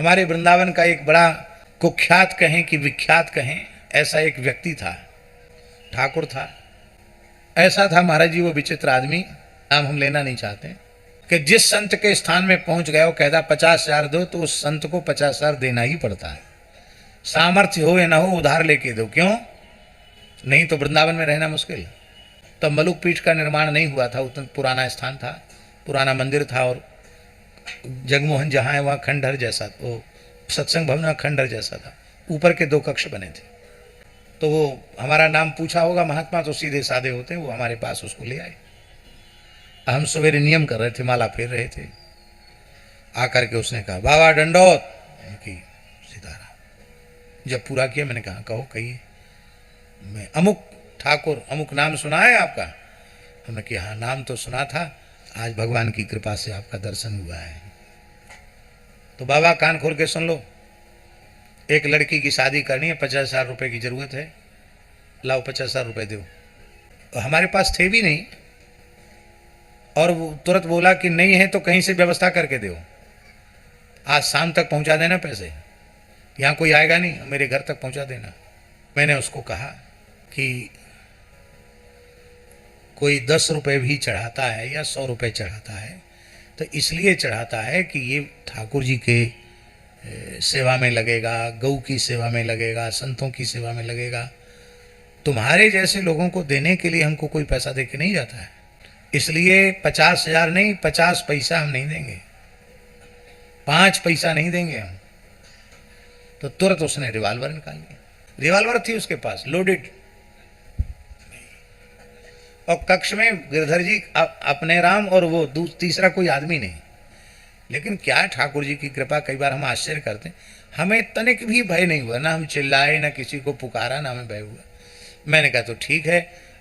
हमारे वृंदावन का एक बड़ा कुख्यात कहें कि विख्यात कहें, ऐसा एक व्यक्ति था, ठाकुर था। ऐसा था महाराज जी वो विचित्र आदमी, नाम हम लेना नहीं चाहते, कि जिस संत के स्थान में पहुंच गया वो कहता 50,000 दो, तो उस संत को 50,000 देना ही पड़ता है। सामर्थ्य हो या ना हो उधार लेके दो, क्यों? नहीं तो वृंदावन में रहना मुश्किल। तब मलुक पीठ का निर्माण नहीं हुआ था, उतना पुराना स्थान था, पुराना मंदिर था, और जगमोहन जहाँ है वहाँ खंडहर जैसा, वो सत्संग भवन खंडहर जैसा था, ऊपर के 2 कक्ष बने थे। तो वो हमारा नाम पूछा होगा, महात्मा तो सीधे साधे होते हैं, वो हमारे पास उसको ले आए। हम सवेरे नियम कर रहे थे, माला फेर रहे थे, आकर के उसने कहा बाबा दंडोत की सीताराम। जब पूरा किया मैंने कहा कहो कहिए। मैं अमुक ठाकुर, अमुक नाम सुना है आपका? हमने कहा हाँ नाम तो सुना था, आज भगवान की कृपा से आपका दर्शन हुआ है। तो बाबा कान खोल के सुन लो, एक लड़की की शादी करनी है, 50,000 रुपये की जरूरत है, लाओ 50,000 रुपये दो। और हमारे पास थे भी नहीं, और वो तुरंत बोला कि नहीं है तो कहीं से व्यवस्था करके दो, आज शाम तक पहुंचा देना पैसे, यहाँ कोई आएगा नहीं, मेरे घर तक पहुंचा देना। मैंने उसको कहा कि कोई 10 रुपये भी चढ़ाता है या 100 रुपये चढ़ाता है तो इसलिए चढ़ाता है कि ये ठाकुर जी के सेवा में लगेगा, गौ की सेवा में लगेगा, संतों की सेवा में लगेगा। तुम्हारे जैसे लोगों को देने के लिए हमको कोई पैसा दे के नहीं जाता है, इसलिए 50,000 नहीं, 50 पैसा हम नहीं देंगे, 5 पैसा नहीं देंगे हम। तो तुरंत उसने रिवाल्वर निकाल लिया, रिवाल्वर थी उसके पास लोडेड, और कक्ष में गिरधर जी अपने राम और वो तीसरा कोई आदमी नहीं। लेकिन क्या ठाकुर जी की कृपा, कई बार हम आश्चर्य करते हैं, हमें तनिक भी भय नहीं हुआ, ना हम चिल्लाए, ना किसी को पुकारा, ना हमें भय हुआ। मैंने कहा तो ठीक है,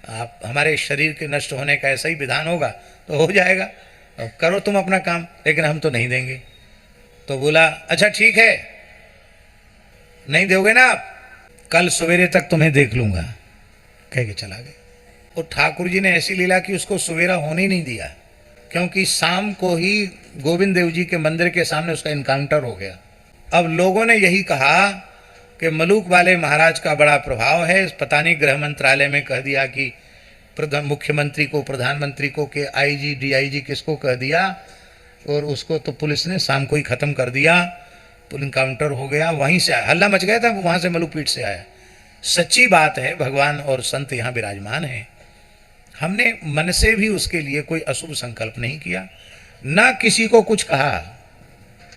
आप हमारे शरीर के नष्ट होने का ऐसा ही विधान होगा तो हो जाएगा, करो तुम अपना काम, लेकिन हम तो नहीं देंगे। तो बोला अच्छा ठीक है, नहीं दोगे ना आप, कल सवेरे तक तुम्हें देख लूंगा, कह के चला गया। और ठाकुर जी ने ऐसी लीला कि उसको सवेरा होने नहीं दिया, क्योंकि शाम को ही गोविंद देव जी के मंदिर के सामने उसका इनकाउंटर हो गया। अब लोगों ने यही कहा कि मलुक वाले महाराज का बड़ा प्रभाव है, पता नहीं गृह मंत्रालय में कह दिया कि मुख्यमंत्री को, प्रधानमंत्री को, के आईजी डीआईजी किसको कह दिया, और उसको तो पुलिस ने शाम को ही खत्म कर दिया, इनकाउंटर हो गया। वहीं से हल्ला मच गया था, वहां से मलुक पीठ से आया। सच्ची बात है, भगवान और संत यहाँ विराजमान है। हमने मन से भी उसके लिए कोई अशुभ संकल्प नहीं किया, ना किसी को कुछ कहा।